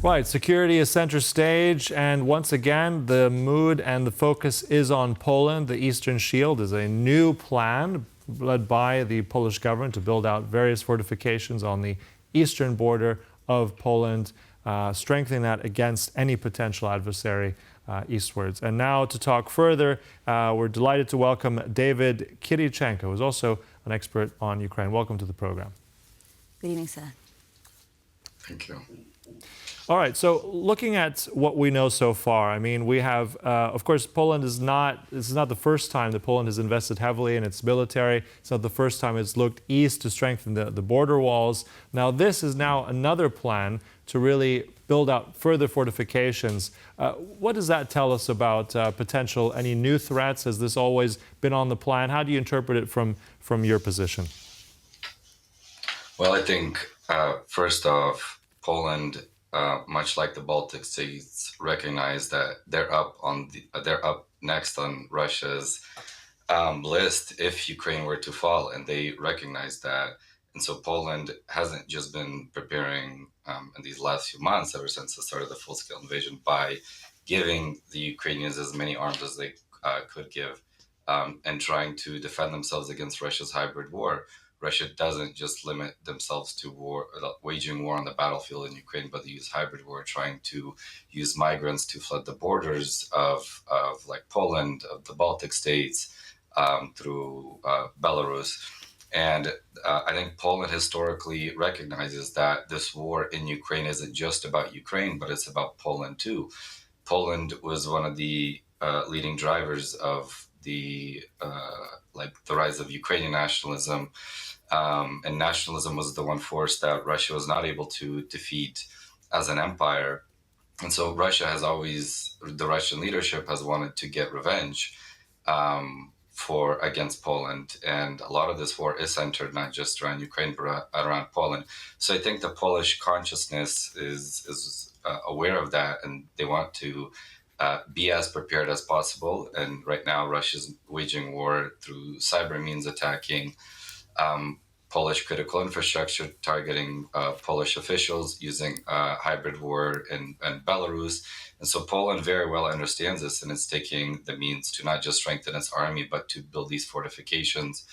Right, security is center stage, and once again, the mood and the focus is on Poland. The Eastern Shield is a new plan led by the Polish government to build out various fortifications on the eastern border of Poland, strengthening that against any potential adversary eastwards. And now to talk further, we're delighted to welcome David Kirichenko, who's also an expert on Ukraine. Welcome to the program. Good evening, sir. Thank you. All right, so looking at what we know so far, I mean, we have, of course, Poland is not, this is not the first time that Poland has invested heavily in its military. It's not the first time it's looked east to strengthen the border walls. Now, this is now another plan to really build out further fortifications. What does that tell us about potential, any new threats? Has this always been on the plan? How do you interpret it from your position? Well, I think, first off, Poland, much like the Baltic states, recognize that they're up next on Russia's list if Ukraine were to fall, and they recognize that. And so Poland hasn't just been preparing in these last few months, ever since the start of the full-scale invasion, by giving the Ukrainians as many arms as they could give, and trying to defend themselves against Russia's hybrid war. Russia doesn't just limit themselves to war, waging war on the battlefield in Ukraine, but they use hybrid war, trying to use migrants to flood the borders of like Poland, of the Baltic states, through Belarus. And I think Poland historically recognizes that this war in Ukraine isn't just about Ukraine, but it's about Poland too. Poland was one of the leading drivers of the rise of Ukrainian nationalism. And nationalism was the one force that Russia was not able to defeat as an empire. And so the Russian leadership has wanted to get revenge against Poland. And a lot of this war is centered not just around Ukraine, but around Poland. So I think the Polish consciousness is aware of that, and they want to be as prepared as possible. And right now, Russia's waging war through cyber means, attacking Polish critical infrastructure, targeting Polish officials, using hybrid war in Belarus. And so Poland very well understands this, and it's taking the means to not just strengthen its army, but to build these fortifications,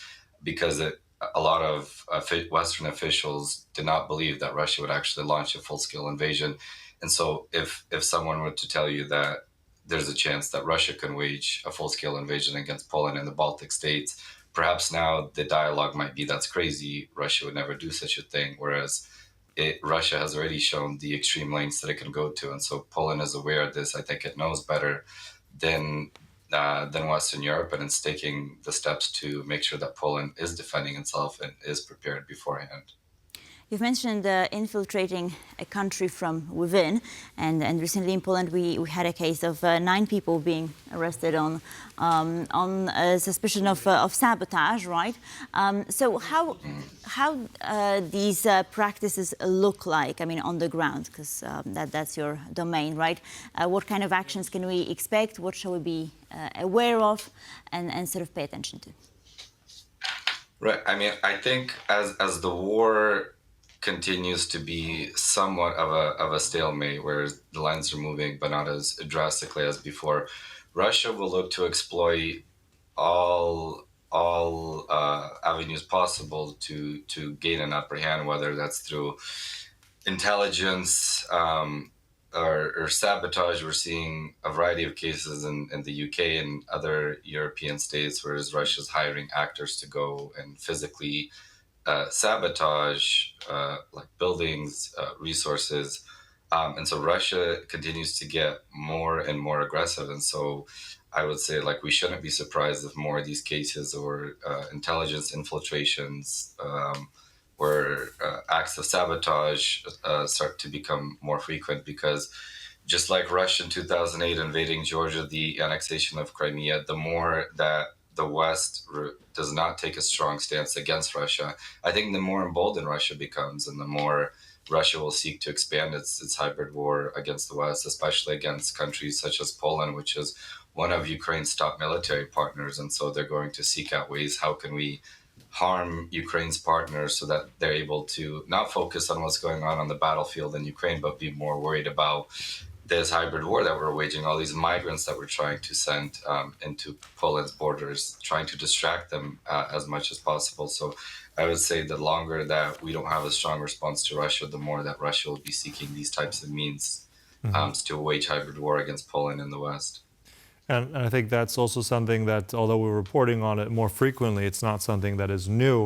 because a lot of Western officials did not believe that Russia would actually launch a full-scale invasion. And so if someone were to tell you that there's a chance that Russia can wage a full-scale invasion against Poland and the Baltic states, perhaps now the dialogue might be, that's crazy, Russia would never do such a thing, whereas Russia has already shown the extreme lengths that it can go to. And so Poland is aware of this. I think it knows better than Western Europe, and it's taking the steps to make sure that Poland is defending itself and is prepared beforehand. You've mentioned infiltrating a country from within, and recently in Poland we had a case of 9 people being arrested on suspicion of sabotage, right? So how these practices look like? I mean, on the ground, because that's your domain, right? What kind of actions can we expect? What shall we be aware of, and sort of pay attention to? Right. I mean, I think as the war continues to be somewhat of a stalemate, where the lines are moving, but not as drastically as before, Russia will look to exploit all avenues possible to gain an upper hand, whether that's through intelligence or sabotage. We're seeing a variety of cases in the UK and other European states, whereas Russia's hiring actors to go and physically sabotage like buildings, resources, and so Russia continues to get more and more aggressive. And so I would say, like, we shouldn't be surprised if more of these cases or intelligence infiltrations or acts of sabotage start to become more frequent, because just like Russia in 2008 invading Georgia, the annexation of Crimea, the more that the West does not take a strong stance against Russia, I think the more emboldened Russia becomes, and the more Russia will seek to expand its hybrid war against the West, especially against countries such as Poland, which is one of Ukraine's top military partners. And so they're going to seek out ways, how can we harm Ukraine's partners so that they're able to not focus on what's going on the battlefield in Ukraine, but be more worried about this hybrid war that we're waging, all these migrants that we're trying to send into Poland's borders, trying to distract them as much as possible. So I would say the longer that we don't have a strong response to Russia, the more that Russia will be seeking these types of means to wage hybrid war against Poland in the West. And I think that's also something that, although we're reporting on it more frequently, it's not something that is new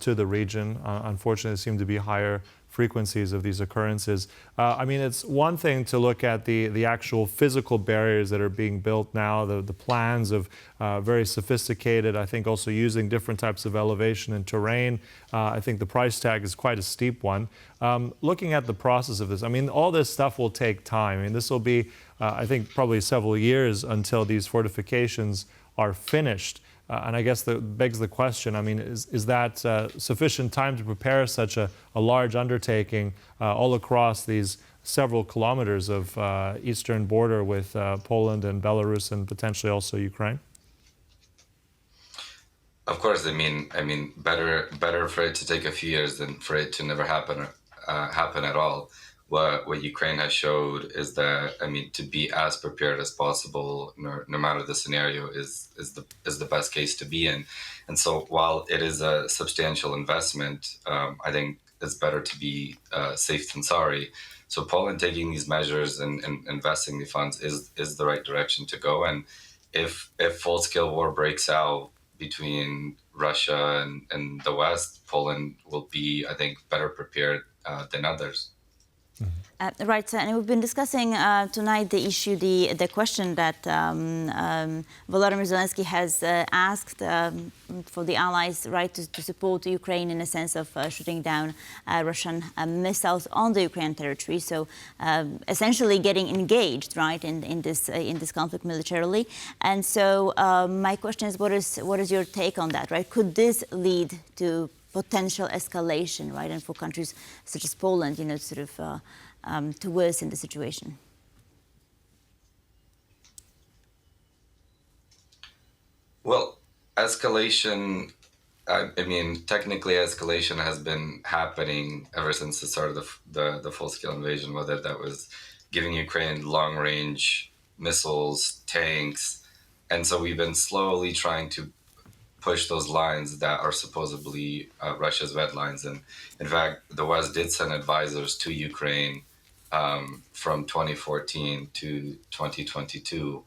to the region. Unfortunately, there seem to be higher frequencies of these occurrences. I mean, it's one thing to look at the actual physical barriers that are being built now, the plans of very sophisticated, I think also using different types of elevation and terrain. I think the price tag is quite a steep one. Looking at the process of this, I mean, all this stuff will take time. I mean, this will be, I think, probably several years until these fortifications are finished. And I guess that begs the question, I mean, is that sufficient time to prepare such a large undertaking all across these several kilometers of eastern border with Poland and Belarus and potentially also Ukraine? Of course, I mean, better for it to take a few years than for it to never happen at all. What Ukraine has showed is that, I mean, to be as prepared as possible, no matter the scenario, is the best case to be in. And so, while it is a substantial investment, I think it's better to be safe than sorry. So, Poland taking these measures and investing the funds is the right direction to go. And if full-scale war breaks out between Russia and the West, Poland will be, I think, better prepared than others. Right, and we've been discussing tonight the issue, the question that Volodymyr Zelensky has asked for the allies, right, to support Ukraine in a sense of shooting down Russian missiles on the Ukrainian territory. So essentially getting engaged, right, in this conflict militarily. And so my question is, what is your take on that, right? Could this lead to potential escalation, right, and for countries such as Poland, you know, sort of to worsen the situation? Well, escalation, I mean, technically escalation has been happening ever since the start of the full-scale invasion, whether that was giving Ukraine long-range missiles, tanks. And so we've been slowly trying to push those lines that are supposedly Russia's red lines. And in fact, the West did send advisors to Ukraine from 2014 to 2022.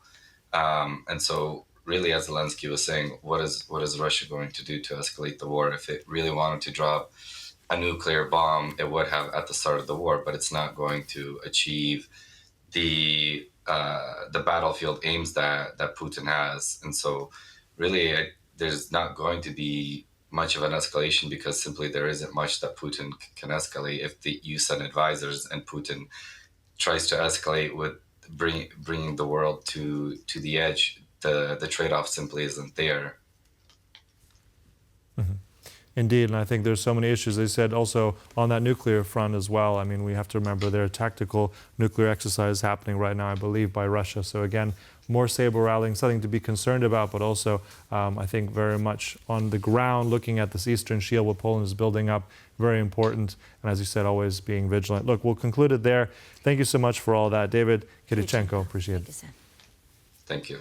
And so really, as Zelensky was saying, what is Russia going to do to escalate the war? If it really wanted to drop a nuclear bomb, it would have at the start of the war, but it's not going to achieve the battlefield aims that Putin has. And so really, there's not going to be much of an escalation because simply there isn't much that Putin can escalate. If you send advisors and Putin tries to escalate with bringing the world to the edge, the trade-off simply isn't there. Mm-hmm. Indeed, and I think there's so many issues. They said also on that nuclear front as well. I mean, we have to remember there are tactical nuclear exercises happening right now, I believe, by Russia. So again, more saber rattling, something to be concerned about, but also I think very much on the ground, looking at this eastern shield, what Poland is building up, very important. And as you said, always being vigilant. Look, we'll conclude it there. Thank you so much for all that. David Kirichenko, appreciate it. Thank you.